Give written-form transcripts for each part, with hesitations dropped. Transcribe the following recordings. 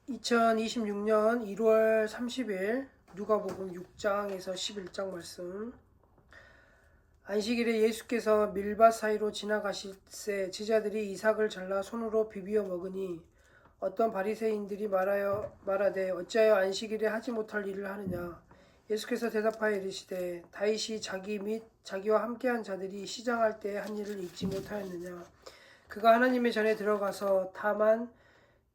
2026년 1월 30일 누가복음 6장에서 11장 말씀. 안식일에 예수께서 밀밭 사이로 지나가실새 제자들이 이삭을 잘라 손으로 비비어 먹으니 어떤 바리새인들이 말하되 어찌하여 안식일에 하지 못할 일을 하느냐. 예수께서 대답하여 이르시되 다윗이 자기 및 자기와 함께한 자들이 시장할 때 한 일을 잊지 못하였느냐. 그가 하나님의 전에 들어가서 다만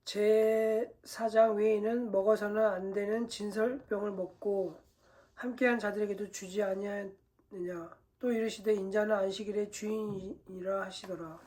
제사장 외에는 먹어서는 안 되는 진설병을 먹고 함께한 자들에게도 주지 아니하느냐. 또 이르시되 인자는 안식일의 주인이라 하시더라.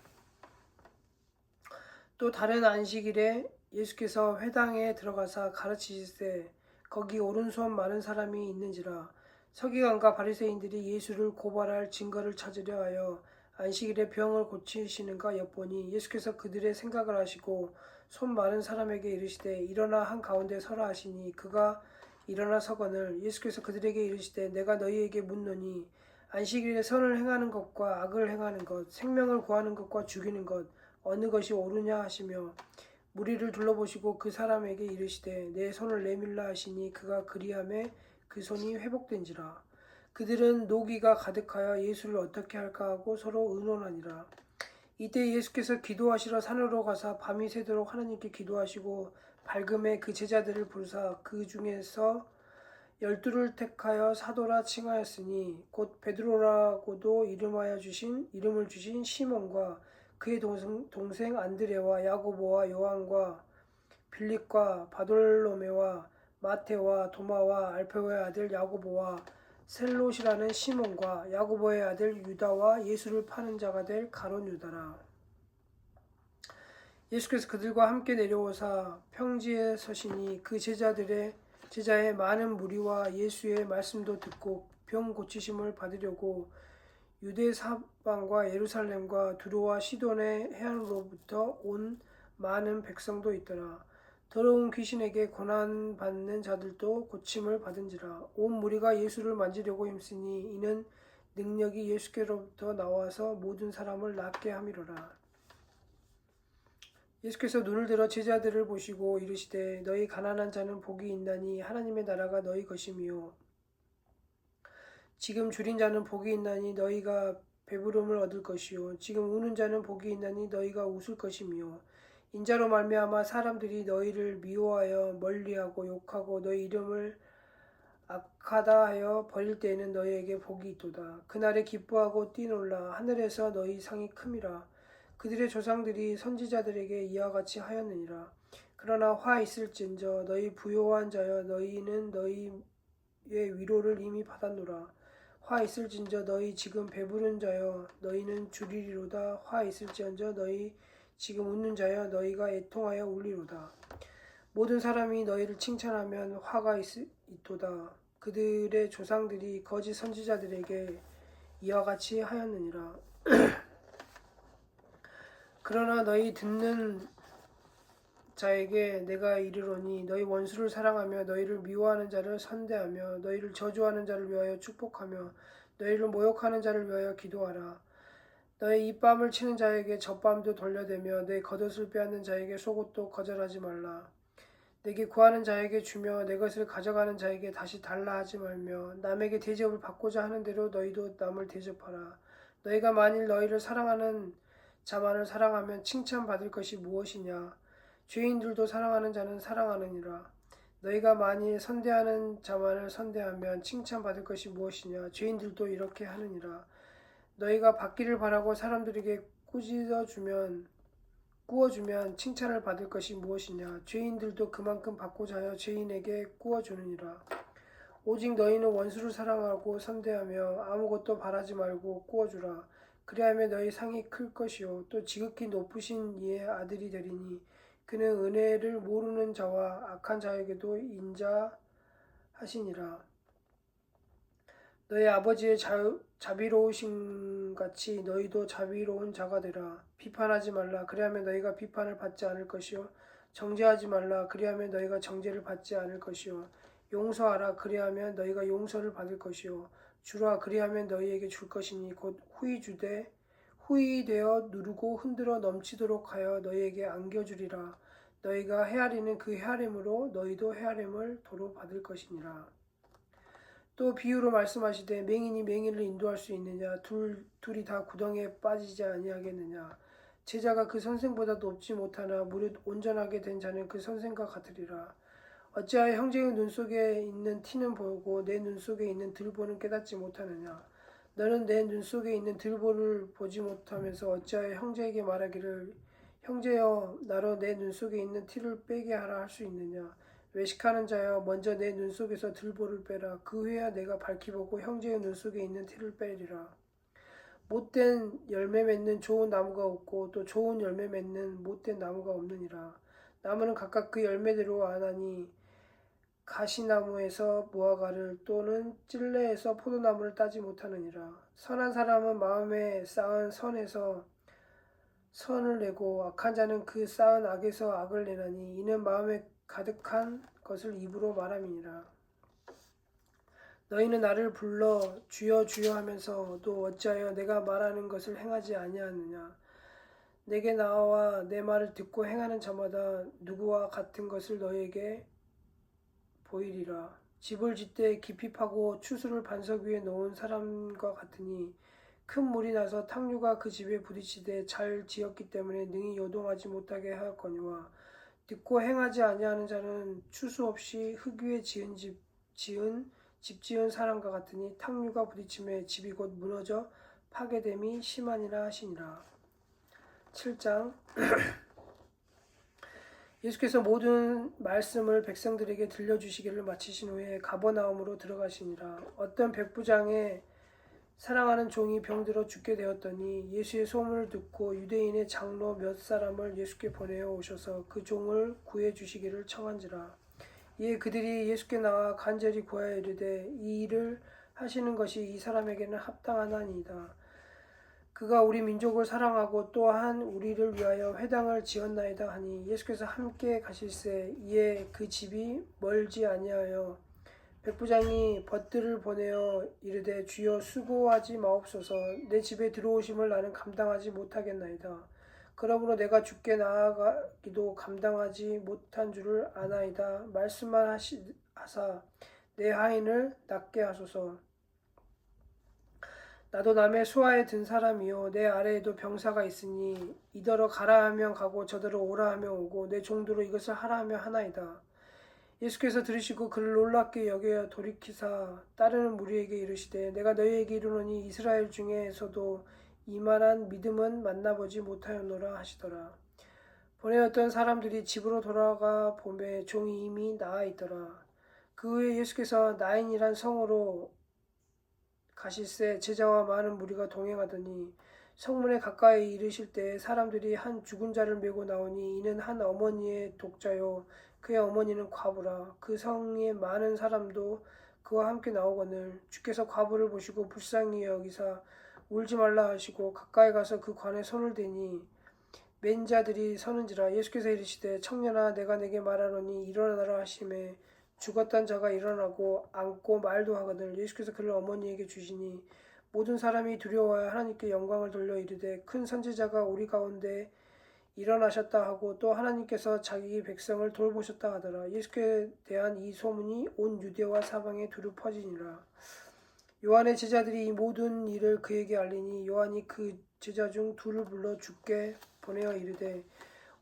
또 다른 안식일에 예수께서 회당에 들어가사 가르치시되 거기 오른손 많은 사람이 있는지라. 서기관과 바리새인들이 예수를 고발할 증거를 찾으려 하여 안식일에 병을 고치시는가 엿보니 예수께서 그들의 생각을 아시고 손 많은 사람에게 이르시되 일어나 한가운데 서라 하시니 그가 일어나 서거늘 예수께서 그들에게 이르시되 내가 너희에게 묻노니 안식일에 선을 행하는 것과 악을 행하는 것, 생명을 구하는 것과 죽이는 것 어느 것이 옳으냐 하시며 무리를 둘러보시고 그 사람에게 이르시되 내 손을 내밀라 하시니 그가 그리하매 그 손이 회복된지라. 그들은 노기가 가득하여 예수를 어떻게 할까 하고 서로 의논하니라. 이때 예수께서 기도하시러 산으로 가사 밤이 새도록 하나님께 기도하시고 밝음에 그 제자들을 부르사 그 중에서 12를 택하여 사도라 칭하였으니 곧 베드로라고도 이름을 주신 시몬과 그의 동생 안드레와 야고보와 요한과 빌립과 바돌로메와 마테와 도마와 알페오의 아들 야고보와 셀롯이라는 시몬과 야고보의 아들 유다와 예수를 파는 자가 될 가롯 유다라. 예수께서 그들과 함께 내려오사 평지에 서시니 그 제자의 많은 무리와 예수의 말씀도 듣고 병 고치심을 받으려고 유대 사방과 예루살렘과 두로와 시돈의 해안으로부터 온 많은 백성도 있더라. 더러운 귀신에게 고난받는 자들도 고침을 받은지라. 온 무리가 예수를 만지려고 힘쓰니 이는 능력이 예수께로부터 나와서 모든 사람을 낫게 함이로라. 예수께서 눈을 들어 제자들을 보시고 이르시되 너희 가난한 자는 복이 있나니 하나님의 나라가 너희 것이미요. 지금 줄인 자는 복이 있나니 너희가 배부름을 얻을 것이요. 지금 우는 자는 복이 있나니 너희가 웃을 것이미요. 인자로 말미암아 사람들이 너희를 미워하여 멀리하고 욕하고 너희 이름을 악하다 하여 버릴 때에는 너희에게 복이 있도다. 그날에 기뻐하고 뛰놀라. 하늘에서 너희 상이 큼이라. 그들의 조상들이 선지자들에게 이와 같이 하였느니라. 그러나 화 있을진저 너희 부요한 자여 너희는 너희의 위로를 이미 받았노라. 화 있을진저 너희 지금 배부른 자여 너희는 줄이리로다. 화 있을지언저 너희 지금 웃는 자여 너희가 애통하여 울리로다. 모든 사람이 너희를 칭찬하면 화가 있도다. 그들의 조상들이 거짓 선지자들에게 이와 같이 하였느니라. 그러나 너희 듣는 자에게 내가 이르노니 너희 원수를 사랑하며 너희를 미워하는 자를 선대하며 너희를 저주하는 자를 위하여 축복하며 너희를 모욕하는 자를 위하여 기도하라. 너희 입밤을 치는 자에게 젖밤도 돌려대며 내 겉옷을 빼앗는 자에게 속옷도 거절하지 말라. 내게 구하는 자에게 주며 내 것을 가져가는 자에게 다시 달라 하지 말며 남에게 대접을 받고자 하는 대로 너희도 남을 대접하라. 너희가 만일 너희를 사랑하는 자만을 사랑하면 칭찬받을 것이 무엇이냐. 죄인들도 사랑하는 자는 사랑하느니라. 너희가 만일 선대하는 자만을 선대하면 칭찬받을 것이 무엇이냐. 죄인들도 이렇게 하느니라. 너희가 받기를 바라고 사람들에게 구워주면 칭찬을 받을 것이 무엇이냐. 죄인들도 그만큼 받고자 하여 죄인에게 구워주느니라. 오직 너희는 원수를 사랑하고 선대하며 아무것도 바라지 말고 구워주라. 그리하면 너희 상이 클 것이요 또 지극히 높으신 이의 아들이 되리니 그는 은혜를 모르는 자와 악한 자에게도 인자하시니라. 너희 아버지의 자비로우신 같이 너희도 자비로운 자가 되라. 비판하지 말라. 그리하면 너희가 비판을 받지 않을 것이요. 정죄하지 말라. 그리하면 너희가 정죄를 받지 않을 것이요. 용서하라. 그리하면 너희가 용서를 받을 것이요. 주라. 그리하면 너희에게 줄 것이니 곧 후히 되어 누르고 흔들어 넘치도록 하여 너희에게 안겨주리라. 너희가 헤아리는 그 헤아림으로 너희도 헤아림을 도로 받을 것이니라. 또 비유로 말씀하시되 맹인이 맹인을 인도할 수 있느냐? 둘이 다 구덩이에 빠지지 아니하겠느냐? 제자가 그 선생보다 높지 못하나 무릇 온전하게 된 자는 그 선생과 같으리라. 어찌하여 형제의 눈 속에 있는 티는 보고 내 눈 속에 있는 들보는 깨닫지 못하느냐? 너는 내 눈 속에 있는 들보를 보지 못하면서 어찌하여 형제에게 말하기를 형제여 나로 내 눈 속에 있는 티를 빼게 하라 할 수 있느냐? 외식하는 자여 먼저 내 눈 속에서 들보를 빼라. 그 후에야 내가 밝히 보고 형제의 눈 속에 있는 티를 빼리라. 못된 열매 맺는 좋은 나무가 없고 또 좋은 열매 맺는 못된 나무가 없느니라. 나무는 각각 그 열매대로 아나니 가시나무에서 무화과를 또는 찔레에서 포도나무를 따지 못하느니라. 선한 사람은 마음에 쌓은 선에서 선을 내고 악한 자는 그 쌓은 악에서 악을 내나니 이는 마음에 가득한 것을 입으로 말함이니라. 너희는 나를 불러 주여 주여 하면서도 어찌하여 내가 말하는 것을 행하지 아니하느냐. 내게 나와 내 말을 듣고 행하는 자마다 누구와 같은 것을 너희에게 보이리라. 집을 짓되 깊이 파고 추수를 반석 위에 놓은 사람과 같으니 큰 물이 나서 탕류가 그 집에 부딪히되 잘 지었기 때문에 능히 요동하지 못하게 하였거니와 듣고 행하지 아니하는 자는 추수 없이 흙 위에 집 지은 사람과 같으니 탕류가 부딪힘에 집이 곧 무너져 파괴됨이 심하니라 하시니라. 7장 예수께서 모든 말씀을 백성들에게 들려주시기를 마치신 후에 가버나움으로 들어가시니라. 어떤 백부장의 사랑하는 종이 병들어 죽게 되었더니 예수의 소문을 듣고 유대인의 장로 몇 사람을 예수께 보내어 오셔서 그 종을 구해 주시기를 청한지라. 이에 그들이 예수께 나와 간절히 구하여 이르되 이 일을 하시는 것이 이 사람에게는 합당하나이다. 그가 우리 민족을 사랑하고 또한 우리를 위하여 회당을 지었나이다 하니 예수께서 함께 가실새 이에 그 집이 멀지 아니하여 백부장이 벗들을 보내어 이르되 주여 수고하지 마옵소서. 내 집에 들어오심을 나는 감당하지 못하겠나이다. 그러므로 내가 주께 나아가기도 감당하지 못한 줄을 아나이다. 말씀만 하사 내 하인을 낫게 하소서. 나도 남의 수하에 든 사람이요 내 아래에도 병사가 있으니 이더러 가라 하면 가고 저더러 오라 하면 오고 내 종도로 이것을 하라 하면 하나이다. 예수께서 들으시고 그를 놀랍게 여겨 돌이키사 따르는 무리에게 이르시되 내가 너희에게 이르노니 이스라엘 중에서도 이만한 믿음은 만나보지 못하였노라 하시더라. 보내었던 사람들이 집으로 돌아가 보매 종이 이미 나아 있더라. 그 후에 예수께서 나인이란 성으로 가실새 제자와 많은 무리가 동행하더니 성문에 가까이 이르실 때 사람들이 한 죽은 자를 메고 나오니 이는 한 어머니의 독자요 그의 어머니는 과부라. 그 성에 많은 사람도 그와 함께 나오거늘 주께서 과부를 보시고 불쌍히 여기사 울지 말라 하시고 가까이 가서 그 관에 손을 대니 맨 자들이 서는지라. 예수께서 이르시되 청년아 내가 내게 말하노니 일어나라 하시매 죽었던 자가 일어나고 앉고 말도 하거늘 예수께서 그를 어머니에게 주시니 모든 사람이 두려워하여 하나님께 영광을 돌려 이르되 큰 선지자가 우리 가운데 일어나셨다 하고 또 하나님께서 자기 백성을 돌보셨다 하더라. 예수께 대한 이 소문이 온 유대와 사방에 두루 퍼지니라. 요한의 제자들이 이 모든 일을 그에게 알리니 요한이 그 제자 중 둘을 불러 주께 보내어 이르되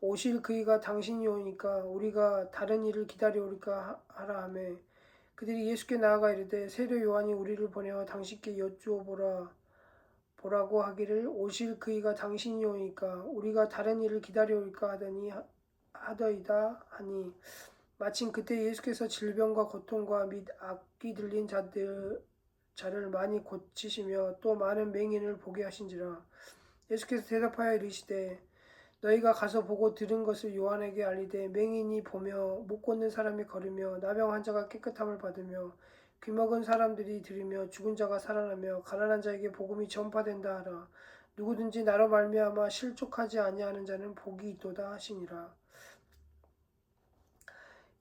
오실 그이가 당신이 오니까 우리가 다른 일을 기다려오리까 하라 하매 그들이 예수께 나아가 이르되 세례 요한이 우리를 보내어 당신께 여쭈어 보라고 하기를 오실 그이가 당신이 오니까 우리가 다른 일을 기다려올까 하더이다 하니 마침 그때 예수께서 질병과 고통과 및 악귀 들린 자를 많이 고치시며 또 많은 맹인을 보게 하신지라. 예수께서 대답하여 이르시되 너희가 가서 보고 들은 것을 요한에게 알리되 맹인이 보며 못 걷는 사람이 걸으며 나병 환자가 깨끗함을 받으며 귀먹은 사람들이 들으며 죽은 자가 살아나며 가난한 자에게 복음이 전파된다 하라. 누구든지 나로 말미암아 실족하지 아니하는 자는 복이 있도다 하시니라.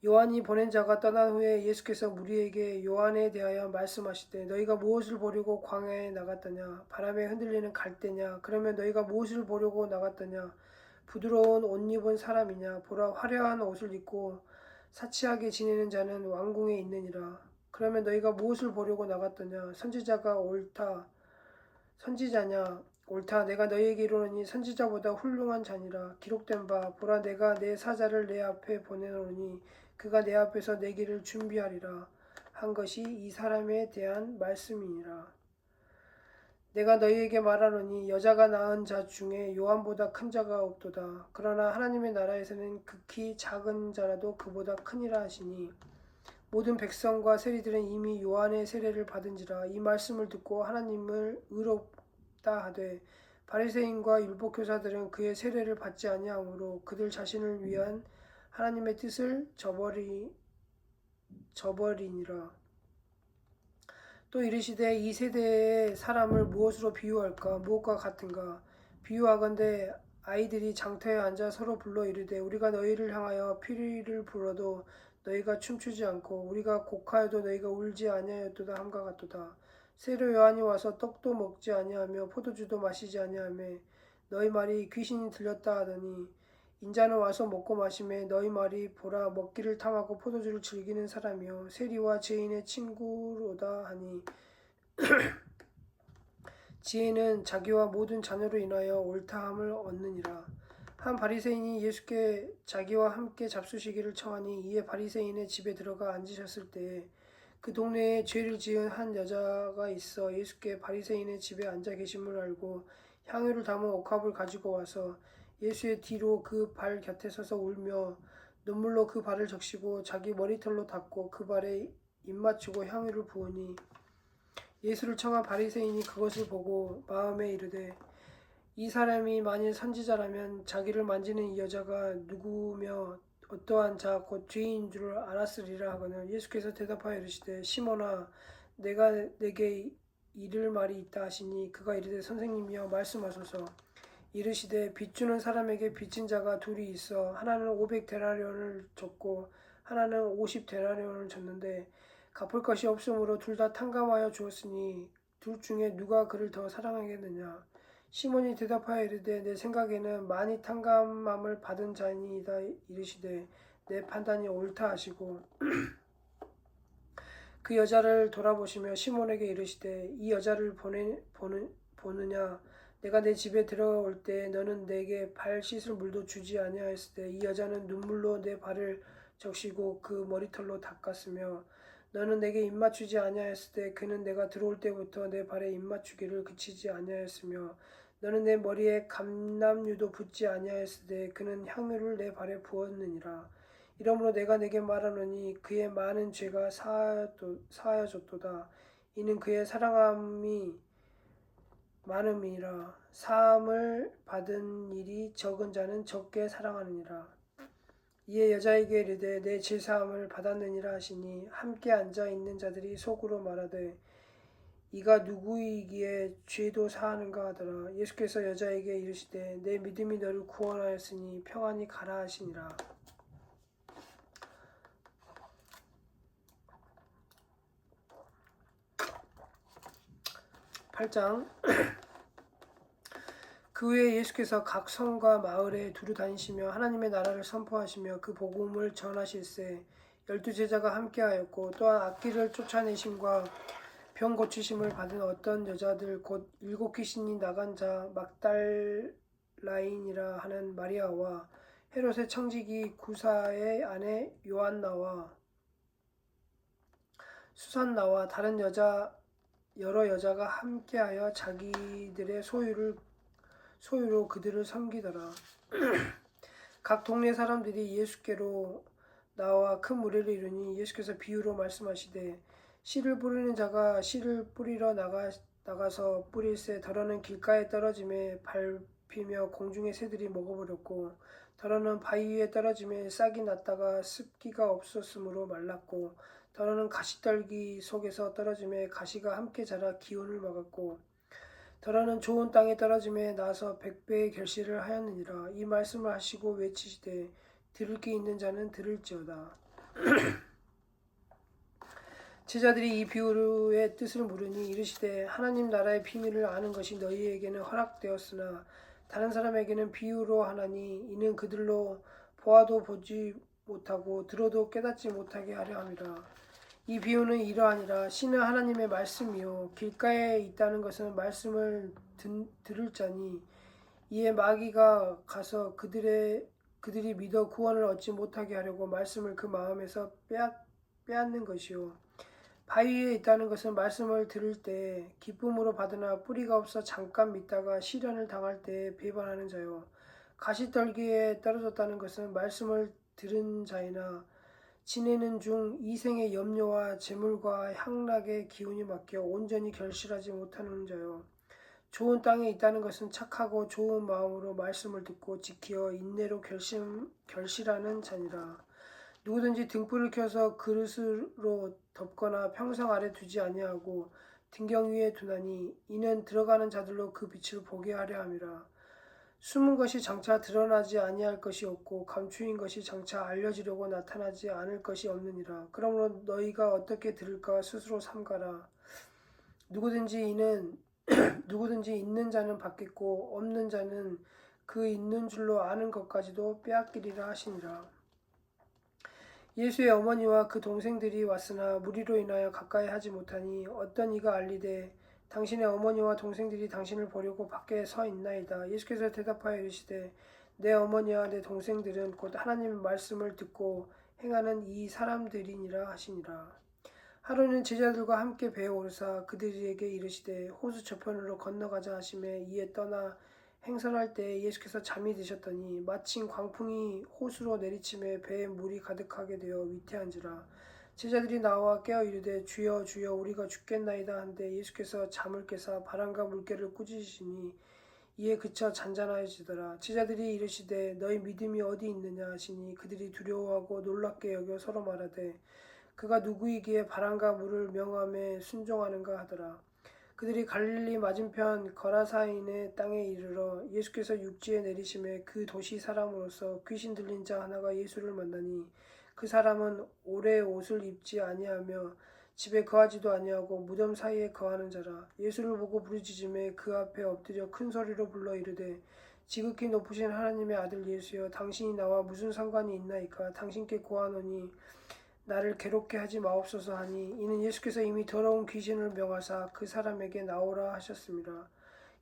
요한이 보낸 자가 떠난 후에 예수께서 무리에게 요한에 대하여 말씀하시되 너희가 무엇을 보려고 광야에 나갔더냐? 바람에 흔들리는 갈대냐? 그러면 너희가 무엇을 보려고 나갔더냐? 부드러운 옷 입은 사람이냐? 보라, 화려한 옷을 입고 사치하게 지내는 자는 왕궁에 있느니라. 그러면 너희가 무엇을 보려고 나갔더냐? 선지자냐? 옳다. 내가 너희에게 이르노니 선지자보다 훌륭한 자니라. 기록된 바, 보라, 내가 내 사자를 내 앞에 보내노니 그가 내 앞에서 내 길을 준비하리라 한 것이 이 사람에 대한 말씀이니라. 내가 너희에게 말하노니 여자가 낳은 자 중에 요한보다 큰 자가 없도다. 그러나 하나님의 나라에서는 극히 작은 자라도 그보다 크니라 하시니, 모든 백성과 세리들은 이미 요한의 세례를 받은지라. 이 말씀을 듣고 하나님을 의롭다 하되 바리새인과 율법교사들은 그의 세례를 받지 아니하므로 그들 자신을 위한 하나님의 뜻을 저버리니라. 또 이르시되 이 세대의 사람을 무엇으로 비유할까? 무엇과 같은가? 비유하건대 아이들이 장터에 앉아 서로 불러 이르되 우리가 너희를 향하여 피리를 불어도 너희가 춤추지 않고 우리가 곡하여도 너희가 울지 아니하였도다 함과 같도다. 세례 요한이 와서 떡도 먹지 아니하며 포도주도 마시지 아니하며 너희 말이 귀신이 들렸다 하더니, 인자는 와서 먹고 마시매 너희 말이 보라, 먹기를 탐하고 포도주를 즐기는 사람이요 세리와 죄인의 친구로다 하니, 지혜는 자기와 모든 자녀로 인하여 옳다함을 얻느니라. 한 바리새인이 예수께 자기와 함께 잡수시기를 청하니, 이에 바리새인의 집에 들어가 앉으셨을 때에 그 동네에 죄를 지은 한 여자가 있어 예수께 바리새인의 집에 앉아 계심을 알고 향유를 담은 옥합을 가지고 와서 예수의 뒤로 그 발 곁에 서서 울며 눈물로 그 발을 적시고 자기 머리털로 닦고 그 발에 입 맞추고 향유를 부으니, 예수를 청한 바리새인이 그것을 보고 마음에 이르되 이 사람이 만일 선지자라면 자기를 만지는 이 여자가 누구며 어떠한 자 곧 죄인인 줄 알았으리라 하거늘, 예수께서 대답하여 이르시되 시몬아, 내가 내게 이를 말이 있다 하시니, 그가 이르되 선생님이여 말씀하소서. 이르시되 빚주는 사람에게 빚진 자가 둘이 있어 하나는 500데나리온을 줬고 하나는 50데나리온을 줬는데 갚을 것이 없으므로 둘 다 탕감하여 주었으니 둘 중에 누가 그를 더 사랑하겠느냐? 시몬이 대답하여 이르되 내 생각에는 많이 탕감함을 받은 자니이다. 이르시되 내 판단이 옳다 하시고 그 여자를 돌아보시며 시몬에게 이르시되 이 여자를 보느냐? 내가 내 집에 들어올 때 너는 내게 발 씻을 물도 주지 아니하였으되 이 여자는 눈물로 내 발을 적시고 그 머리털로 닦았으며, 너는 내게 입맞추지 아니하였을 때 그는 내가 들어올 때부터 내 발에 입맞추기를 그치지 아니하였으며, 너는 내 머리에 감람유도 붓지 아니하였을 때 그는 향유를 내 발에 부었느니라. 이러므로 내가 내게 말하노니 그의 많은 죄가 사하여졌도다. 이는 그의 사랑함이 많음이라. 사함을 받은 일이 적은 자는 적게 사랑하느니라. 이에 여자에게 이르되 내 죄사함을 받았느니라 하시니, 함께 앉아 있는 자들이 속으로 말하되 이가 누구이기에 죄도 사하는가 하더라. 예수께서 여자에게 이르시되 내 믿음이 너를 구원하였으니 평안히 가라 하시니라. 8장. 그 후에 예수께서 각 성과 마을에 두루 다니시며 하나님의 나라를 선포하시며 그 복음을 전하실세 12제자가 함께하였고, 또한 악귀를 쫓아내심과 병 고치심을 받은 어떤 여자들 곧 7 귀신이 나간 자 막달라인이라 하는 마리아와 헤롯의 청지기 구사의 아내 요한나와 수산나와 다른 여러 여자가 함께하여 자기들의 소유로 그들을 섬기더라. 각 동네 사람들이 예수께로 나와 큰 무리를 이루니, 예수께서 비유로 말씀하시되 씨를 뿌리는 자가 씨를 뿌리러 나가서 뿌릴새 더러는 길가에 떨어짐에 밟히며 공중의 새들이 먹어버렸고, 더러는 바위 위에 떨어짐에 싹이 났다가 습기가 없었으므로 말랐고, 더러는 가시떨기 속에서 떨어짐에 가시가 함께 자라 기운을 막았고, 더러는 좋은 땅에 떨어짐에 나서 100배의 결실을 하였느니라. 이 말씀을 하시고 외치시되 들을 귀 있는 자는 들을지어다. 제자들이 이 비유의 뜻을 물으니 이르시되 하나님 나라의 비밀을 아는 것이 너희에게는 허락되었으나 다른 사람에게는 비유로 하나니 이는 그들로 보아도 보지 못하고 들어도 깨닫지 못하게 하려 함이라. 이 비유는 이러하니라. 신은 하나님의 말씀이요 길가에 있다는 것은 말씀을 들을 자니 이에 마귀가 가서 그들이 믿어 구원을 얻지 못하게 하려고 말씀을 그 마음에서 빼앗는 것이요 바위 위에 있다는 것은 말씀을 들을 때 기쁨으로 받으나 뿌리가 없어 잠깐 믿다가 시련을 당할 때 배반하는 자요 가시떨기에 떨어졌다는 것은 말씀을 들은 자이나 지내는 중 이생의 염려와 재물과 향락의 기운이 맡겨 온전히 결실하지 못하는 자요 좋은 땅에 있다는 것은 착하고 좋은 마음으로 말씀을 듣고 지키어 인내로 결실하는 자니라. 누구든지 등불을 켜서 그릇으로 덮거나 평상 아래 두지 아니하고 등경 위에 두나니 이는 들어가는 자들로 그 빛을 보게 하려 함이라. 숨은 것이 장차 드러나지 아니할 것이 없고 감추인 것이 장차 알려지려고 나타나지 않을 것이 없느니라. 그러므로 너희가 어떻게 들을까 스스로 삼가라. 누구든지 있는 자는 받겠고 없는 자는 그 있는 줄로 아는 것까지도 빼앗기리라 하시니라. 예수의 어머니와 그 동생들이 왔으나 무리로 인하여 가까이 하지 못하니 어떤 이가 알리되 당신의 어머니와 동생들이 당신을 보려고 밖에 서 있나이다. 예수께서 대답하여 이르시되 내 어머니와 내 동생들은 곧 하나님의 말씀을 듣고 행하는 이 사람들이니라 하시니라. 하루는 제자들과 함께 배에 오르사 그들에게 이르시되 호수 저편으로 건너가자 하시매 이에 떠나 행선할 때 예수께서 잠이 드셨더니 마침 광풍이 호수로 내리침에 배에 물이 가득하게 되어 위태한지라. 제자들이 나와 깨어 이르되 주여 주여 우리가 죽겠나이다 한데 예수께서 잠을 깨사 바람과 물결을 꾸짖으시니 이에 그쳐 잔잔하여지더라. 제자들이 이르시되 너희 믿음이 어디 있느냐 하시니 그들이 두려워하고 놀랍게 여겨 서로 말하되 그가 누구이기에 바람과 물을 명함에 순종하는가 하더라. 그들이 갈릴리 맞은편 거라사인의 땅에 이르러 예수께서 육지에 내리심에 그 도시 사람으로서 귀신 들린 자 하나가 예수를 만나니 그 사람은 오래 옷을 입지 아니하며 집에 거하지도 아니하고 무덤 사이에 거하는 자라. 예수를 보고 부르짖음에 그 앞에 엎드려 큰 소리로 불러 이르되 지극히 높으신 하나님의 아들 예수여 당신이 나와 무슨 상관이 있나이까. 당신께 고하노니 나를 괴롭게 하지 마옵소서 하니 이는 예수께서 이미 더러운 귀신을 명하사 그 사람에게 나오라 하셨습니다.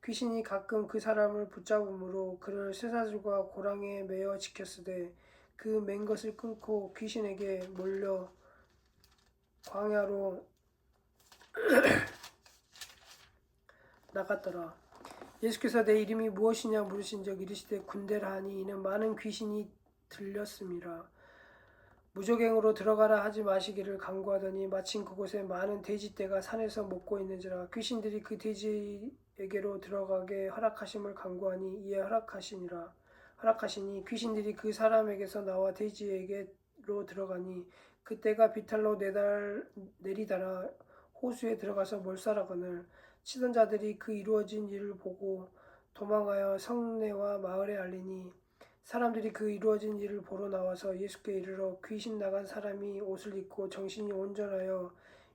귀신이 가끔 그 사람을 붙잡음으로 그를 쇠사슬과 고랑에 매어 지켰으되 그 맨 것을 끊고 귀신에게 몰려 광야로 나갔더라. 예수께서 내 이름이 무엇이냐 물으신적 이르시되 군대라 하니 이는 많은 귀신이 들렸음이라. 무저갱으로 들어가라 하지 마시기를 간구하더니 마침 그곳에 많은 돼지떼가 산에서 먹고 있는지라. 귀신들이 그 돼지에게로 들어가게 허락하심을 간구하니 이에 허락하시니 귀신들이 그 사람에게서 나와 돼지에게로 들어가니 그때가 비탈로 내리다라 호수에 들어가서 몰살하거늘 치던 자들이 그 이루어진 일을 보고 도망하여 성내와 마을에 알리니 사람들이 그 이루어진 일을 보러 나와서 예수께 이르러 귀신 나간 사람이 옷을 입고 정신이 온전하여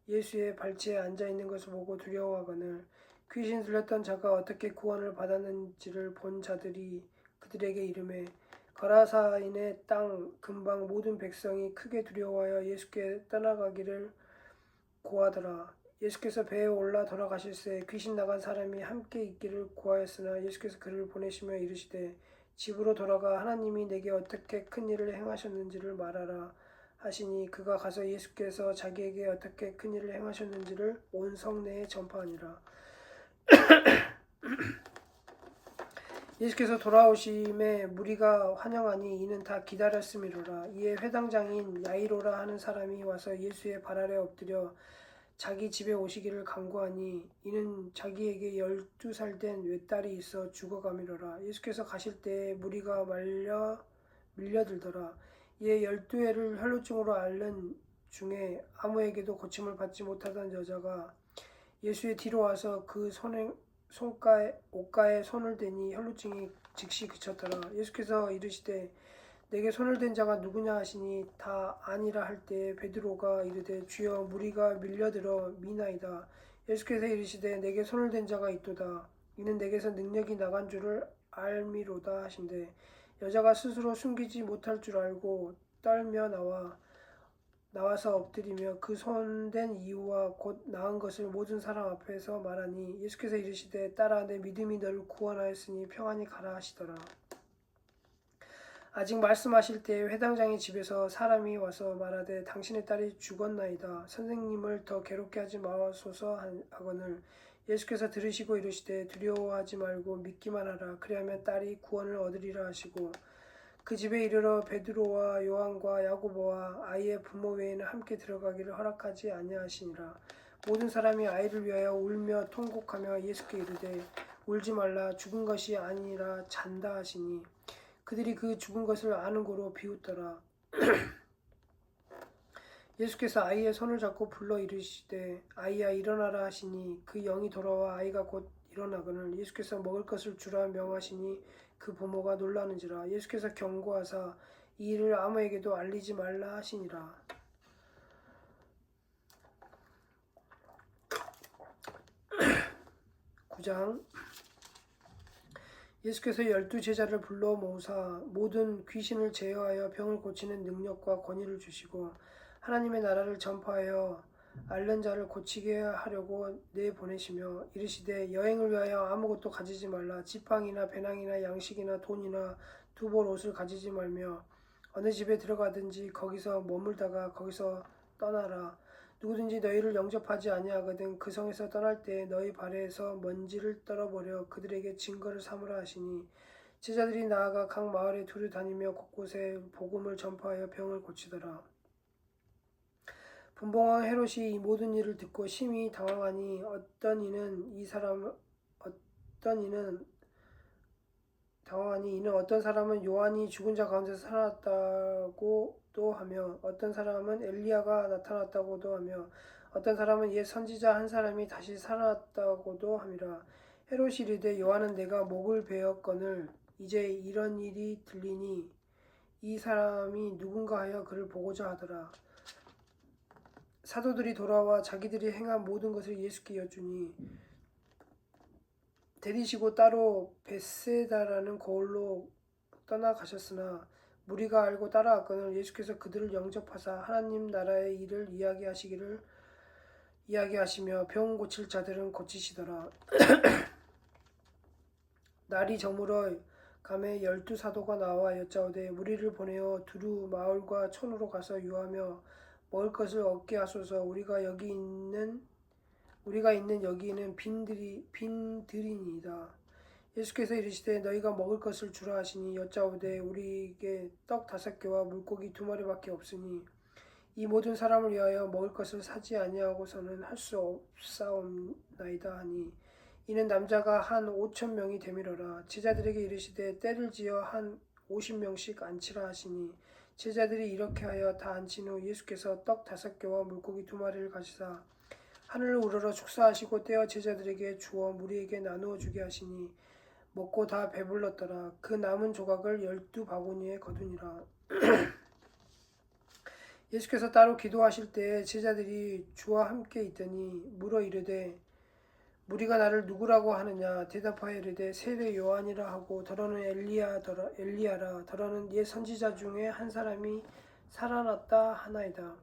예수의 발치에 앉아 있는 것을 보고 두려워하거늘 귀신 들렸던 자가 어떻게 구원을 받았는지를 본 자들이 그들에게 이르매 거라사인의 땅 근방 모든 백성이 크게 두려워하여 예수께 떠나가기를 고하더라. 예수께서 배에 올라 돌아가실새 귀신 나간 사람이 함께 있기를 고하였으나 예수께서 그를 보내시며 이르시되 집으로 돌아가 하나님이 내게 어떻게 큰 일을 행하셨는지를 말하라 하시니 그가 가서 예수께서 자기에게 어떻게 큰 일을 행하셨는지를 온 성내에 전파하니라. 예수께서 돌아오심에 무리가 환영하니 이는 다 기다렸음이로라. 이에 회당장인 야이로라 하는 사람이 와서 예수의 발 아래 엎드려 자기 집에 오시기를 간구하니 이는 자기에게 12살 된 외딸이 있어 죽어가미로라. 예수께서 가실 때에 무리가 밀려들더라. 이에 12해를 혈루증으로 앓는 중에 아무에게도 고침을 받지 못하던 여자가 예수의 뒤로 와서 그 옷가에 손을 대니 혈루증이 즉시 그쳤더라. 예수께서 이르시되 내게 손을 댄 자가 누구냐 하시니 다 아니라 할 때 베드로가 이르되 주여 무리가 밀려들어 미나이다. 예수께서 이르시되 내게 손을 댄 자가 있도다. 이는 내게서 능력이 나간 줄을 알미로다 하신대. 여자가 스스로 숨기지 못할 줄 알고 떨며 나와서 엎드리며 그 손댄 이유와 곧 나은 것을 모든 사람 앞에서 말하니 예수께서 이르시되 딸아 내 믿음이 너를 구원하였으니 평안히 가라 하시더라. 아직 말씀하실 때에 회당장의 집에서 사람이 와서 말하되 당신의 딸이 죽었나이다. 선생님을 더 괴롭게 하지 마소서 하거늘 예수께서 들으시고 이르시되 두려워하지 말고 믿기만 하라. 그리하면 딸이 구원을 얻으리라 하시고 그 집에 이르러 베드로와 요한과 야고보와 아이의 부모 외에는 함께 들어가기를 허락하지 아니하시니라. 모든 사람이 아이를 위하여 울며 통곡하며 예수께 이르되 울지 말라 죽은 것이 아니라 잔다 하시니 그들이 그 죽은 것을 아는 고로 비웃더라. 예수께서 아이의 손을 잡고 불러 이르시되 아이야 일어나라 하시니 그 영이 돌아와 아이가 곧 일어나거늘 예수께서 먹을 것을 주라 명하시니 그 부모가 놀라는지라. 예수께서 경고하사 이 일을 아무에게도 알리지 말라 하시니라. 9장 예수께서 12제자를 불러 모으사 모든 귀신을 제어하여 병을 고치는 능력과 권위를 주시고 하나님의 나라를 전파하여 앓는 자를 고치게 하려고 내보내시며 이르시되 여행을 위하여 아무것도 가지지 말라. 지팡이나 배낭이나 양식이나 돈이나 두벌 옷을 가지지 말며 어느 집에 들어가든지 거기서 머물다가 거기서 떠나라. 누구든지 너희를 영접하지 아니하거든 그 성에서 떠날 때에 너희 발에서 먼지를 떨어버려 그들에게 증거를 삼으라 하시니 제자들이 나아가 각 마을에 두루 다니며 곳곳에 복음을 전파하여 병을 고치더라. 분봉왕 헤롯이 이 모든 일을 듣고 심히 당황하니 어떤 이는 이는 어떤 사람은 요한이 죽은 자 가운데서 살아났다고도 하며 어떤 사람은 엘리야가 나타났다고도 하며 어떤 사람은 옛 선지자 한 사람이 다시 살아났다고도 함이라. 헤롯이 이르되 요한은 내가 목을 베었거늘 이제 이런 일이 들리니 이 사람이 누군가 하여 그를 보고자 하더라. 사도들이 돌아와 자기들이 행한 모든 것을 예수께 여쭈니 데리시고 따로 벳세다라는 고을로 떠나가셨으나 무리가 알고 따라왔거늘 예수께서 그들을 영접하사 하나님 나라의 일을 이야기하시며 병 고칠 자들은 고치시더라. 날이 저물어 감에 12사도가 나와 여짜오되 우리를 보내어 두루 마을과 촌으로 가서 유하며 먹을 것을 얻게 하소서. 우리가 있는 여기는 빈들이니이다. 예수께서 이르시되 너희가 먹을 것을 주라 하시니 여짜오되 우리에게 떡 5개와 물고기 2마리밖에 없으니 이 모든 사람을 위하여 먹을 것을 사지 아니하고서는 할 수 없사옵나이다 하니 이는 남자가 한 5,000명이 되밀어라. 제자들에게 이르시되 때를 지어 한 50명씩 앉히라 하시니 제자들이 이렇게 하여 다 앉힌 후 예수께서 떡 5개와 물고기 2마리를 가지사 하늘을 우러러 축사하시고 떼어 제자들에게 주어 무리에게 나누어 주게 하시니 먹고 다 배불렀더라. 그 남은 조각을 12바구니에 거두니라. 예수께서 따로 기도하실 때에 제자들이 주와 함께 있더니 물어 이르되 무리가 나를 누구라고 하느냐. 대답하여 이르되 세례 요한이라 하고 더러는 엘리야라 더러는 옛 선지자 중에 한 사람이 살아났다 하나이다.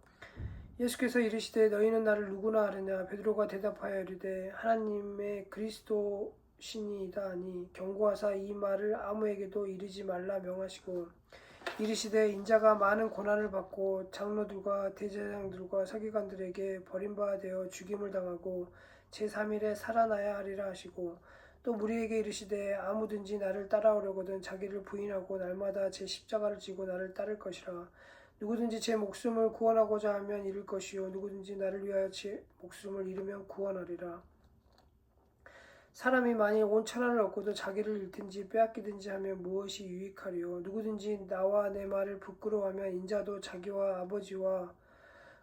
예수께서 이르시되 너희는 나를 누구나 하느냐. 베드로가 대답하여 이르되 하나님의 그리스도시니이다 하니 경고하사 이 말을 아무에게도 이르지 말라 명하시고 이르시되 인자가 많은 고난을 받고 장로들과 대제사장들과 서기관들에게 버림받아 되어 죽임을 당하고 제3일에 살아나야 하리라 하시고 또 무리에게 이르시되 아무든지 나를 따라오려거든 자기를 부인하고 날마다 제 십자가를 지고 나를 따를 것이라. 누구든지 제 목숨을 구원하고자 하면 잃을 것이요 누구든지 나를 위하여 제 목숨을 잃으면 구원하리라. 사람이 만일 온 천하를 얻고도 자기를 잃든지 빼앗기든지 하면 무엇이 유익하리요. 누구든지 나와 내 말을 부끄러워하면 인자도 자기와 아버지와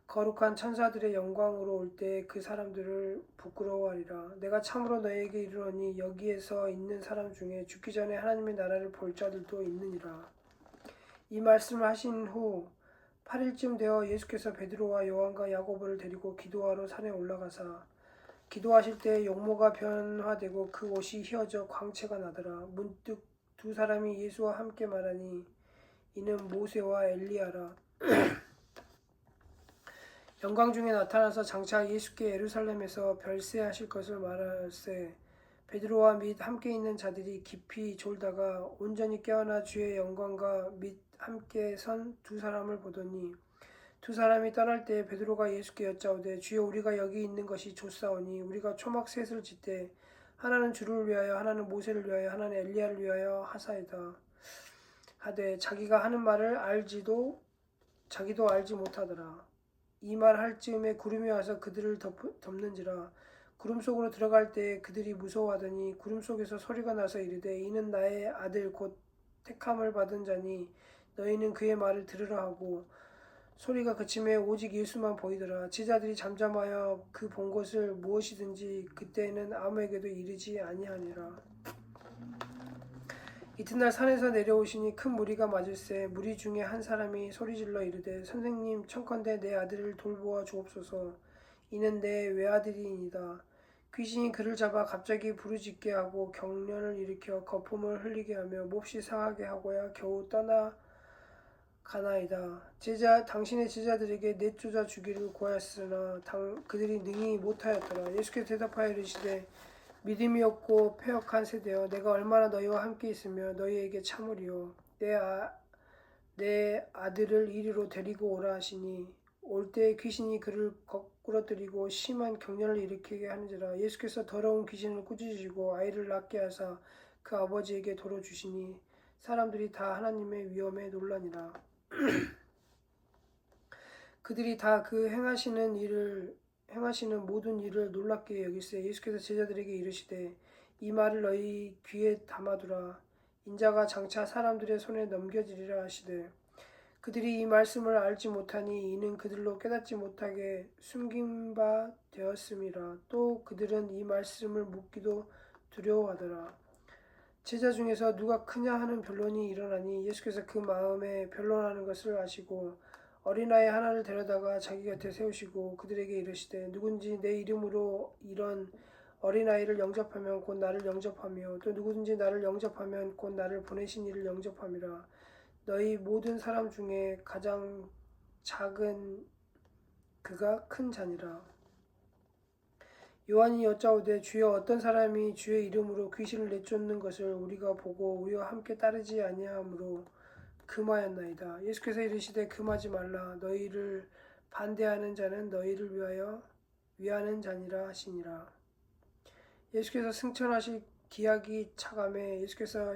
거룩한 천사들의 영광으로 올 때 그 사람들을 부끄러워하리라. 내가 참으로 너희에게 이르노니 여기에서 있는 사람 중에 죽기 전에 하나님의 나라를 볼 자들도 있느니라. 이 말씀을 하신 후 8일쯤 되어 예수께서 베드로와 요한과 야고보를 데리고 기도하러 산에 올라가사 기도하실 때 용모가 변화되고 그 옷이 휘어져 광채가 나더라. 문득 두 사람이 예수와 함께 말하니 이는 모세와 엘리야라. 영광 중에 나타나서 장차 예수께 예루살렘에서 별세하실 것을 말할세. 베드로와 및 함께 있는 자들이 깊이 졸다가 온전히 깨어나 주의 영광과 및 함께 선 두 사람을 보더니 두 사람이 떠날 때 베드로가 예수께 여짜오되 주여 우리가 여기 있는 것이 좋사오니 우리가 초막 셋을 짓되 하나는 주를 위하여 하나는 모세를 위하여 하나는 엘리야를 위하여 하사이다 하되 자기가 하는 말을 자기도 알지 못하더라. 이 말 할 즈음에 구름이 와서 그들을 덮는지라. 구름 속으로 들어갈 때 그들이 무서워하더니 구름 속에서 소리가 나서 이르되 이는 나의 아들 곧 택함을 받은 자니 너희는 그의 말을 들으라 하고 소리가 그침에 오직 예수만 보이더라. 제자들이 잠잠하여 그 본 것을 무엇이든지 그때에는 아무에게도 이르지 아니하니라. 이튿날 산에서 내려오시니 큰 무리가 맞을세. 무리 중에 한 사람이 소리질러 이르되 선생님 청컨대 내 아들을 돌보아 주옵소서. 이는 내 외아들이니이다. 귀신이 그를 잡아 갑자기 부르짖게 하고 경련을 일으켜 거품을 흘리게 하며 몹시 상하게 하고야 겨우 떠나가나이다. 당신의 제자들에게 내쫓아 주기를 구하였으나 그들이 능히 못하였더라. 예수께서 대답하여 이르시되 믿음이 없고 패역한 세대여, 내가 얼마나 너희와 함께 있으며 너희에게 참으리요. 내 아들을 이리로 데리고 오라 하시니 올 때 귀신이 그를 거꾸러뜨리고 심한 경련을 일으키게 하는지라. 예수께서 더러운 귀신을 꾸짖으시고 아이를 낳게 하사 그 아버지에게 도로 주시니 사람들이 다 하나님의 위엄에 놀라니라. 그들이 다 그 행하시는 모든 일을 놀랍게 여길세. 예수께서 제자들에게 이르시되 이 말을 너희 귀에 담아두라. 인자가 장차 사람들의 손에 넘겨지리라 하시되 그들이 이 말씀을 알지 못하니 이는 그들로 깨닫지 못하게 숨긴 바 되었음이라. 또 그들은 이 말씀을 묻기도 두려워하더라. 제자 중에서 누가 크냐 하는 변론이 일어나니 예수께서 그 마음에 변론하는 것을 아시고 어린아이 하나를 데려다가 자기 곁에 세우시고 그들에게 이르시되 누군지 내 이름으로 이런 어린아이를 영접하면 곧 나를 영접하며 또 누구든지 나를 영접하면 곧 나를 보내신 이를 영접함이라. 너희 모든 사람 중에 가장 작은 그가 큰 자니라. 요한이 여짜오되 주여 어떤 사람이 주의 이름으로 귀신을 내쫓는 것을 우리가 보고 우리와 함께 따르지 아니하므로 금하였나이다. 예수께서 이르시되 금하지 말라. 너희를 반대하는 자는 너희를 위하는 자니라 하시니라. 예수께서 승천하실 기약이 차감해 예수께서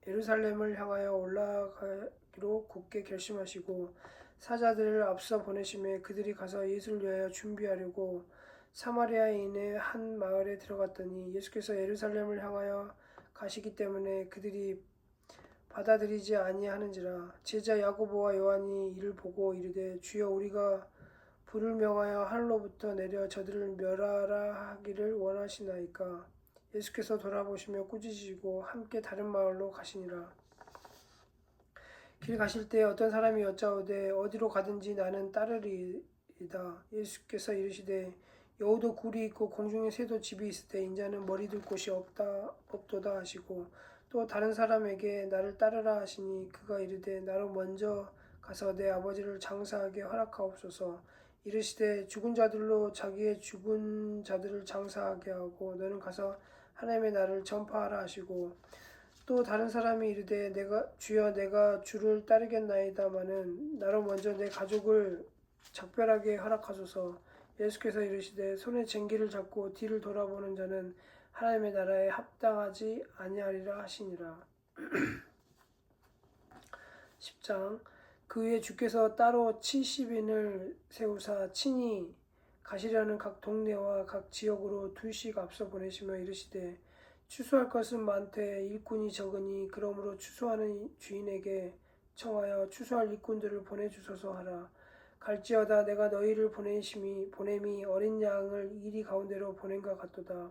예루살렘을 향하여 올라가기로 굳게 결심하시고 사자들을 앞서 보내심에 그들이 가서 예수를 위하여 준비하려고 사마리아인의 한 마을에 들어갔더니 예수께서 예루살렘을 향하여 가시기 때문에 그들이 받아들이지 아니하는지라. 제자 야고보와 요한이 이를 보고 이르되 주여 우리가 불을 명하여 하늘로부터 내려 저들을 멸하라 하기를 원하시나이까. 예수께서 돌아보시며 꾸짖으시고 함께 다른 마을로 가시니라. 길 가실 때 어떤 사람이 여짜오되 어디로 가든지 나는 따르리이다. 예수께서 이르시되 여우도 굴이 있고 공중에 새도 집이 있을 때 인자는 머리 둘 곳이 없도다 하시고 또 다른 사람에게 나를 따르라 하시니 그가 이르되 나로 먼저 가서 내 아버지를 장사하게 허락하옵소서. 이르시되 죽은 자들로 자기의 죽은 자들을 장사하게 하고 너는 가서 하나님의 나라를 전파하라 하시고 또 다른 사람이 이르되 주여 내가 주를 따르겠나이다마는 나로 먼저 내 가족을 작별하게 허락하소서. 예수께서 이르시되 손에 쟁기를 잡고 뒤를 돌아보는 자는 하나님의 나라에 합당하지 아니하리라 하시니라. 10장. 그 후에 주께서 따로 70인을 세우사 친히 가시려는 각 동네와 각 지역으로 둘씩 앞서 보내시며 이르시되 추수할 것은 많되 일꾼이 적으니 그러므로 추수하는 주인에게 청하여 추수할 일꾼들을 보내주소서 하라. 갈지어다 내가 너희를 보냄이 어린 양을 이리 가운데로 보낸것 같도다.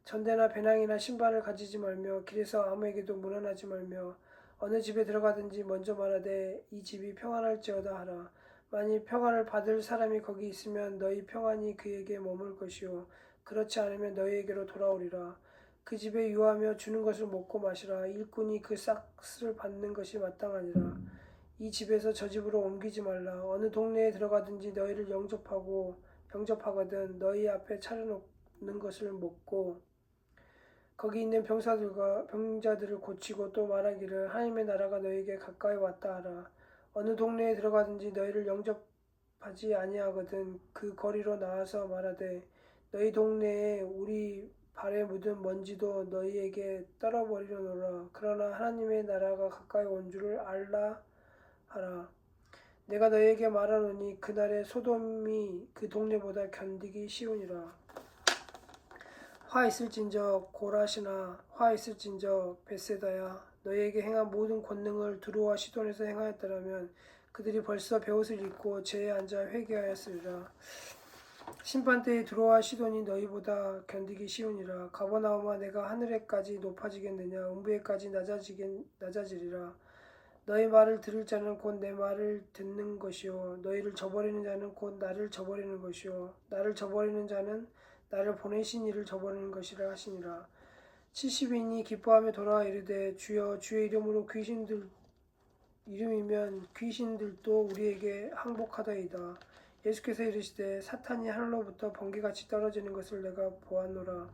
전대나 배낭이나 신발을 가지지 말며 길에서 아무에게도 문안하지 말며 어느 집에 들어가든지 먼저 말하되 이 집이 평안할지어다 하라. 만일 평안을 받을 사람이 거기 있으면 너희 평안이 그에게 머물 것이요 그렇지 않으면 너희에게로 돌아오리라. 그 집에 유하며 주는 것을 먹고 마시라. 일꾼이 그 싹을 받는 것이 마땅하니라. 이 집에서 저 집으로 옮기지 말라. 어느 동네에 들어가든지 너희를 영접하거든 너희 앞에 차려놓는 것을 먹고 거기 있는 병자들을 고치고 또 말하기를 하나님의 나라가 너희에게 가까이 왔다 하라. 어느 동네에 들어가든지 너희를 영접하지 아니하거든 그 거리로 나와서 말하되 너희 동네에 우리 발에 묻은 먼지도 너희에게 떨어버리려노라. 그러나 하나님의 나라가 가까이 온 줄을 알라 하라. 내가 너희에게 말하노니 그날의 소돔이 그 동네보다 견디기 쉬우니라. 화 있을진저 고라시나 화 있을진저 벳세다야 너희에게 행한 모든 권능을 두로와 시돈에서 행하였더라면 그들이 벌써 베옷을 입고 제에 앉아 회개하였으리라. 심판때에 두로와 시돈이 너희보다 견디기 쉬우니라. 가버나움아 내가 하늘에까지 높아지겠느냐 음부에까지 낮아지리라. 너희 말을 들을 자는 곧 내 말을 듣는 것이요 너희를 저버리는 자는 곧 나를 저버리는 것이요 나를 저버리는 자는 나를 보내신 이를 저버리는 것이라 하시니라. 70인이 기뻐하며 돌아와 이르되 주여 주의 이름이면 귀신들도 우리에게 항복하다이다. 예수께서 이르시되 사탄이 하늘로부터 번개같이 떨어지는 것을 내가 보았노라.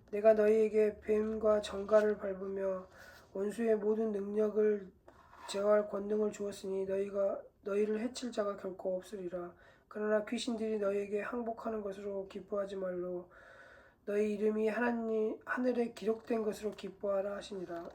내가 너희에게 뱀과 정갈을 밟으며 원수의 모든 능력을 제어할 권능을 주었으니 너희를 해칠 자가 결코 없으리라. 그러나 귀신들이 너희에게 항복하는 것으로 기뻐하지 말로 너희 이름이 하늘에 기록된 것으로 기뻐하라 하시니라.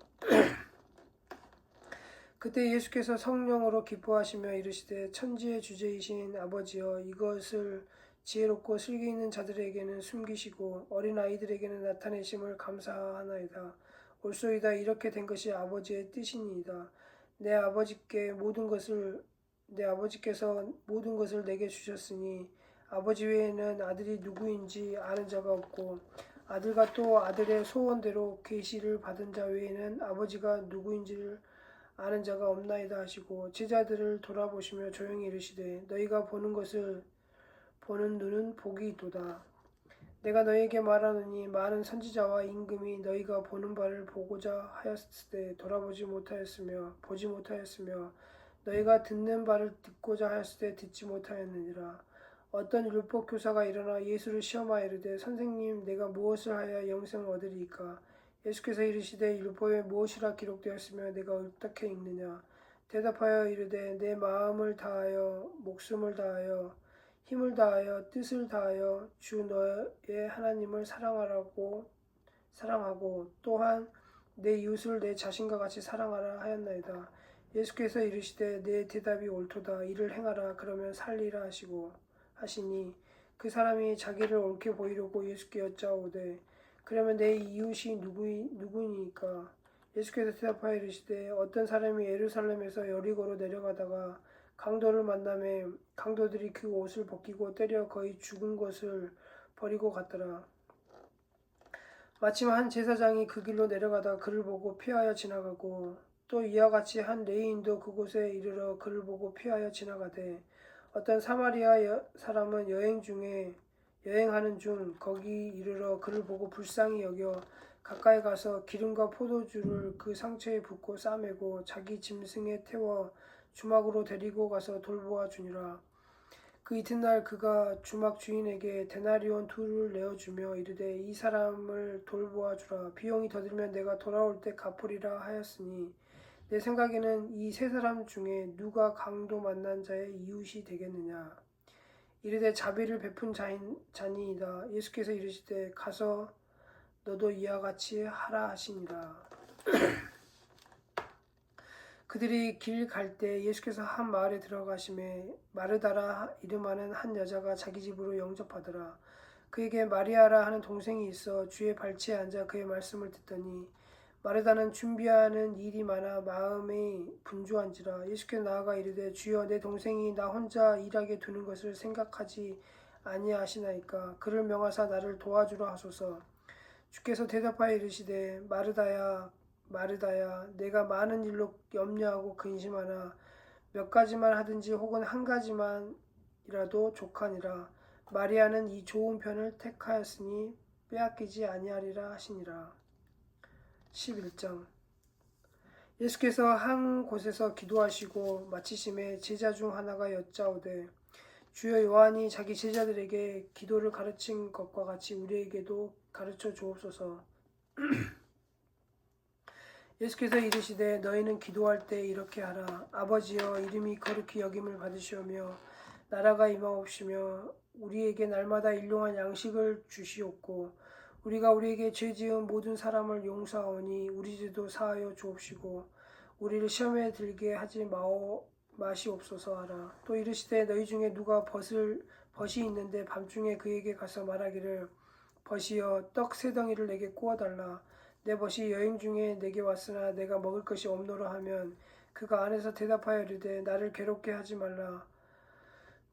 그때 예수께서 성령으로 기뻐하시며 이르시되 천지의 주제이신 아버지여 이것을 지혜롭고 슬기 있는 자들에게는 숨기시고 어린 아이들에게는 나타내심을 감사하나이다. 옳소이다. 이렇게 된 것이 아버지의 뜻이니이다. 내 아버지께서 모든 것을 내게 주셨으니 아버지 외에는 아들이 누구인지 아는 자가 없고 아들과 또 아들의 소원대로 계시를 받은 자 외에는 아버지가 누구인지를 아는 자가 없나이다 하시고 제자들을 돌아보시며 조용히 이르시되 너희가 보는 것을 보는 눈은 복이 있도다. 내가 너희에게 말하노니 많은 선지자와 임금이 너희가 보는 바를 보고자 하였을 때 돌아보지 못하였으며 보지 못하였으며 너희가 듣는 바를 듣고자 하였을 때 듣지 못하였느니라. 어떤 율법 교사가 일어나 예수를 시험하여 이르되 선생님 내가 무엇을 하여 영생을 얻으리이까? 예수께서 이르시되 율법에 무엇이라 기록되었으며 내가 어떻게 읽느냐? 대답하여 이르되 내 마음을 다하여 목숨을 다하여 힘을 다하여 뜻을 다하여 주 너의 하나님을 사랑하고 또한 내 이웃을 내 자신과 같이 사랑하라 하였나이다. 예수께서 이르시되 내 대답이 옳도다. 이를 행하라. 그러면 살리라 하시니 그 사람이 자기를 옳게 보이려고 예수께 여짜오되 그러면 내 이웃이 누구이니까? 예수께서 대답하여 이르시되 어떤 사람이 예루살렘에서 여리고로 내려가다가 강도를 만나매 강도들이 그 옷을 벗기고 때려 거의 죽은 것을 버리고 갔더라. 마침 한 제사장이 그 길로 내려가다 그를 보고 피하여 지나가고 또 이와 같이 한 레위인도 그곳에 이르러 그를 보고 피하여 지나가되 어떤 사마리아 사람은 여행하는 중 거기 이르러 그를 보고 불쌍히 여겨 가까이 가서 기름과 포도주를 그 상처에 붓고 싸매고 자기 짐승에 태워 주막으로 데리고 가서 돌보아 주니라. 그 이튿날 그가 주막 주인에게 데나리온 2를 내어주며 이르되 이 사람을 돌보아 주라. 비용이 더 들면 내가 돌아올 때 갚으리라 하였으니 내 생각에는 이 세 사람 중에 누가 강도 만난 자의 이웃이 되겠느냐. 이르되 자비를 베푼 자니이다. 예수께서 이르시되 가서 너도 이와 같이 하라 하시니라. 그들이 길 갈 때 예수께서 한 마을에 들어가심에 마르다라 이름하는 한 여자가 자기 집으로 영접하더라. 그에게 마리아라 하는 동생이 있어 주의 발치에 앉아 그의 말씀을 듣더니 마르다는 준비하는 일이 많아 마음이 분주한지라. 예수께서 나아가 이르되 주여 내 동생이 나 혼자 일하게 두는 것을 생각하지 아니하시나이까? 그를 명하사 나를 도와주라 하소서. 주께서 대답하여 이르시되 마르다야 마르다야 내가 많은 일로 염려하고 근심하나 몇 가지만 하든지 혹은 한 가지만이라도 족하니라. 마리아는 이 좋은 편을 택하였으니 빼앗기지 아니하리라 하시니라. 11장. 예수께서 한 곳에서 기도하시고 마치심에 제자 중 하나가 여짜오되 주여 요한이 자기 제자들에게 기도를 가르친 것과 같이 우리에게도 가르쳐 주옵소서. 예수께서 이르시되 너희는 기도할 때 이렇게 하라. 아버지여 이름이 거룩히 여김을 받으시오며 나라가 임하옵시며 우리에게 날마다 일용할 양식을 주시옵고 우리가 우리에게 죄 지은 모든 사람을 용서하오니 우리 죄도 사하여 주옵시고 우리를 시험에 들게 하지 마시옵소서 하라. 또 이르시되 너희 중에 누가 벗이 있는데 밤중에 그에게 가서 말하기를 벗이여 떡 세 덩이를 내게 구워달라. 내 벗이 여행 중에 내게 왔으나 내가 먹을 것이 없노라 하면 그가 안에서 대답하여 이르되 나를 괴롭게 하지 말라.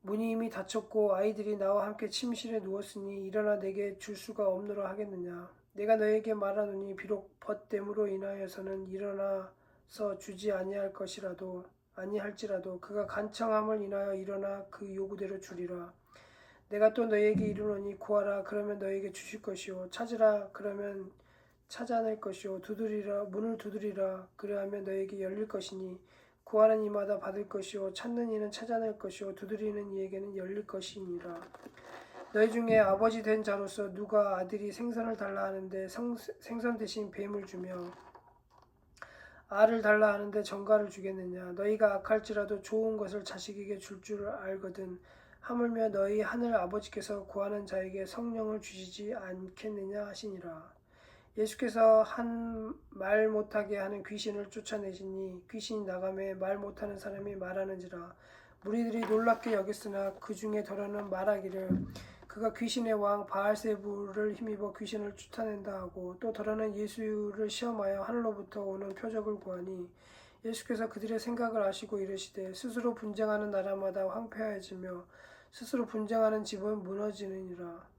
문이 이미 닫혔고 아이들이 나와 함께 침실에 누웠으니 일어나 내게 줄 수가 없노라 하겠느냐. 내가 너에게 말하노니 비록 벗됨으로 인하여서는 일어나서 주지 아니할지라도 그가 간청함을 인하여 일어나 그 요구대로 주리라. 내가 또 너에게 이르노니 구하라 그러면 너에게 주실 것이요 찾으라 그러면 찾아낼 것이요 문을 두드리라 그리하면 너에게 열릴 것이니 구하는 이마다 받을 것이요 찾는 이는 찾아낼 것이요 두드리는 이에게는 열릴 것이니라. 너희 중에 아버지 된 자로서 누가 아들이 생선을 달라 하는데 생선 대신 뱀을 주며 알을 달라 하는데 정갈을 주겠느냐. 너희가 악할지라도 좋은 것을 자식에게 줄 줄 알거든 하물며 너희 하늘 아버지께서 구하는 자에게 성령을 주시지 않겠느냐 하시니라. 예수께서 한 말 못하게 하는 귀신을 쫓아내시니 귀신이 나가매 말 못하는 사람이 말하는지라. 무리들이 놀랍게 여겼으나 그 중에 더러는 말하기를 그가 귀신의 왕 바알세불을 힘입어 귀신을 쫓아낸다 하고 또 더러는 예수를 시험하여 하늘로부터 오는 표적을 구하니 예수께서 그들의 생각을 아시고 이르시되 스스로 분쟁하는 나라마다 황폐해지며 스스로 분쟁하는 집은 무너지느니라.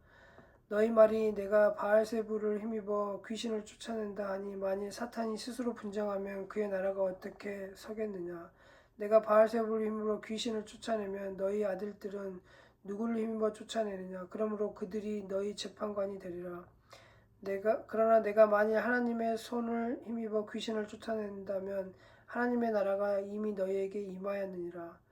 너희 말이 내가 바알세불을 힘입어 귀신을 쫓아낸다 하니 만일 사탄이 스스로 분쟁하면 그의 나라가 어떻게 서겠느냐. 내가 바알세불을 힘입어 귀신을 쫓아내면 너희 아들들은 누구를 힘입어 쫓아내느냐. 그러므로 그들이 너희 재판관이 되리라. 그러나 내가 만일 하나님의 손을 힘입어 귀신을 쫓아낸다면 하나님의 나라가 이미 너희에게 임하였느니라.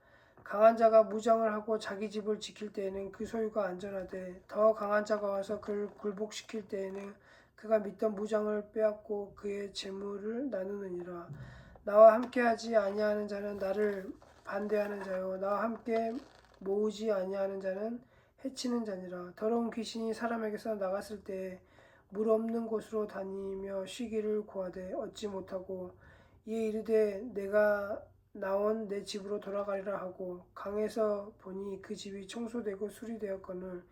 강한 자가 무장을 하고 자기 집을 지킬 때에는 그 소유가 안전하되 더 강한 자가 와서 그를 굴복시킬 때에는 그가 믿던 무장을 빼앗고 그의 재물을 나누느니라. 나와 함께하지 아니하는 자는 나를 반대하는 자요 나와 함께 모으지 아니하는 자는 해치는 자니라. 더러운 귀신이 사람에게서 나갔을 때에 물 없는 곳으로 다니며 쉬기를 구하되 얻지 못하고 이에 이르되 내가 나온 내 집으로 돌아가리라 하고 강에서 보니 그 집이 청소되고 수리되었거늘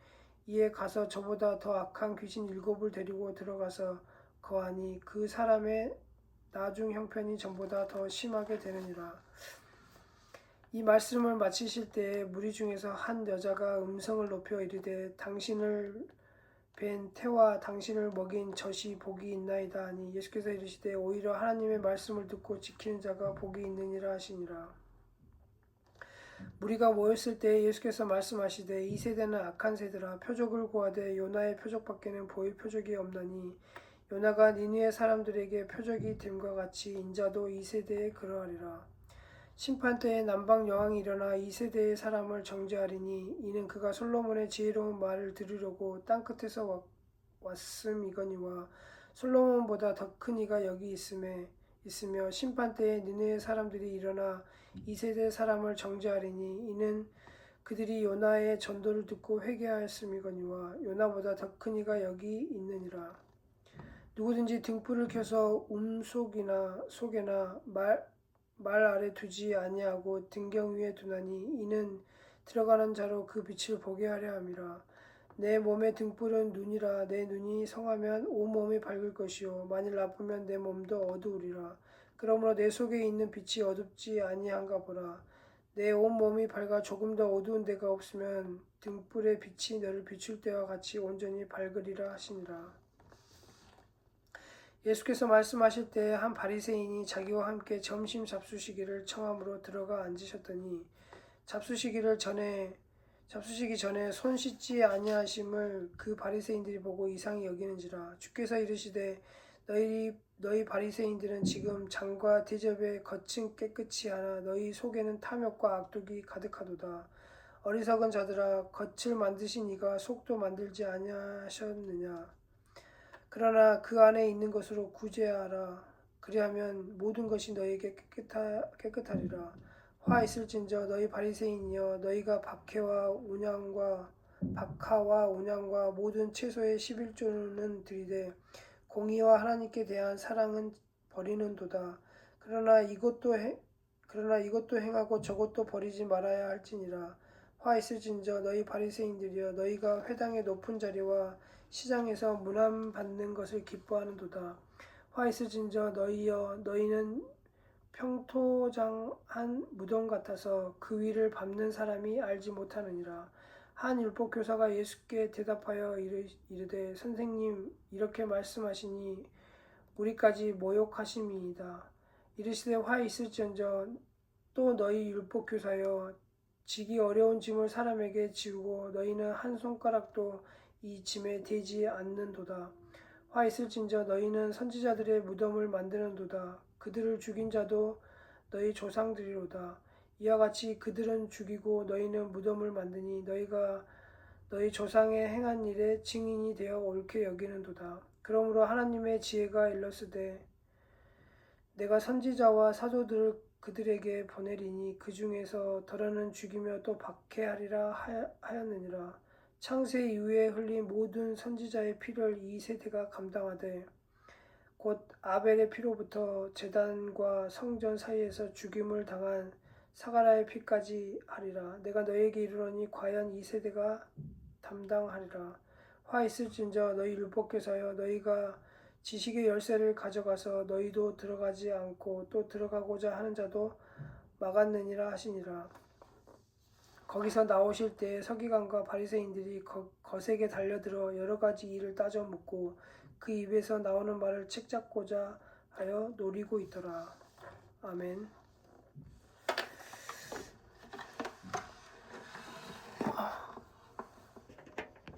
이에 가서 저보다 더 악한 귀신 7을 데리고 들어가서 거하니 그 사람의 나중 형편이 전보다 더 심하게 되느니라. 이 말씀을 마치실 때에 무리 중에서 한 여자가 음성을 높여 이르되 당신을 뵌 태와 당신을 먹인 젖이 복이 있나이다 하니 예수께서 이르시되 오히려 하나님의 말씀을 듣고 지키는 자가 복이 있느니라 하시니라. 무리가 모였을 때 예수께서 말씀하시되 이 세대는 악한 세대라. 표적을 구하되 요나의 표적밖에는 보일 표적이 없나니 요나가 니느웨 사람들에게 표적이 됨과 같이 인자도 이 세대에 그러하리라. 심판 때에 남방 여왕이 일어나 이 세대의 사람을 정죄하리니 이는 그가 솔로몬의 지혜로운 말을 들으려고 땅끝에서 왔음이거니와 솔로몬보다 더 큰 이가 여기 있으며 심판 때에 니느웨 사람들이 일어나 이 세대의 사람을 정죄하리니 이는 그들이 요나의 전도를 듣고 회개하였음이거니와 요나보다 더 큰 이가 여기 있느니라. 누구든지 등불을 켜서 속에나 말 아래 두지 아니하고 등경 위에 두나니 이는 들어가는 자로 그 빛을 보게 하려 함이라. 내 몸의 등불은 눈이라. 내 눈이 성하면 온 몸이 밝을 것이요 만일 나쁘면 내 몸도 어두우리라. 그러므로 내 속에 있는 빛이 어둡지 아니한가 보라. 내 온 몸이 밝아 조금 더 어두운 데가 없으면 등불의 빛이 너를 비출 때와 같이 온전히 밝으리라 하시니라. 예수께서 말씀하실 때 한 바리새인이 자기와 함께 점심 잡수시기를 청함으로 들어가 앉으셨더니 잡수시기 전에 손 씻지 아니하심을 그 바리새인들이 보고 이상히 여기는지라. 주께서 이르시되 너희 바리새인들은 지금 장과 대접에 겉은 깨끗이 하나 너희 속에는 탐욕과 악독이 가득하도다. 어리석은 자들아, 겉을 만드신 이가 속도 만들지 아니하셨느냐? 그러나 그 안에 있는 것으로 구제하라. 그리하면 모든 것이 너희에게 깨끗하리라. 화 있을진저 너희 바리새인이여, 너희가 박하와 온양과 모든 채소의 11조는 드리되 공의와 하나님께 대한 사랑은 버리는도다. 그러나 이것도 행하고 저것도 버리지 말아야 할지니라. 화 있을진저 너희 바리새인들이여, 너희가 회당의 높은 자리와 시장에서 문안 받는 것을 기뻐하는도다. 화 있을진저 너희여, 너희는 평토장한 무덤 같아서 그 위를 밟는 사람이 알지 못하느니라. 한 율법교사가 예수께 대답하여 이르되 선생님, 이렇게 말씀하시니 우리까지 모욕하심이이다. 이르시되 화 있을지언정 또 너희 율법교사여, 지기 어려운 짐을 사람에게 지우고 너희는 한 손가락도 이 짐에 대지 않는도다. 화 있을진저 너희는 선지자들의 무덤을 만드는도다. 그들을 죽인 자도 너희 조상들이로다. 이와 같이 그들은 죽이고 너희는 무덤을 만드니 너희가 너희 조상의 행한 일에 증인이 되어 옳게 여기는도다. 그러므로 하나님의 지혜가 일렀으되 내가 선지자와 사도들을 그들에게 보내리니 그 중에서 덜어는 죽이며 또 박해하리라 하였느니라. 창세 이후에 흘린 모든 선지자의 피를 이 세대가 감당하되 곧 아벨의 피로부터 제단과 성전 사이에서 죽임을 당한 사가랴의 피까지 하리라. 내가 너희에게 이르노니 과연 이 세대가 담당하리라. 화 있을진저 너희 율법교사여, 너희가 지식의 열쇠를 가져가서 너희도 들어가지 않고 또 들어가고자 하는 자도 막았느니라 하시니라. 거기서 나오실 때 서기관과 바리새인들이 거세게 달려들어 여러 가지 일을 따져 묻고 그 입에서 나오는 말을 책잡고자 하여 노리고 있더라. 아멘.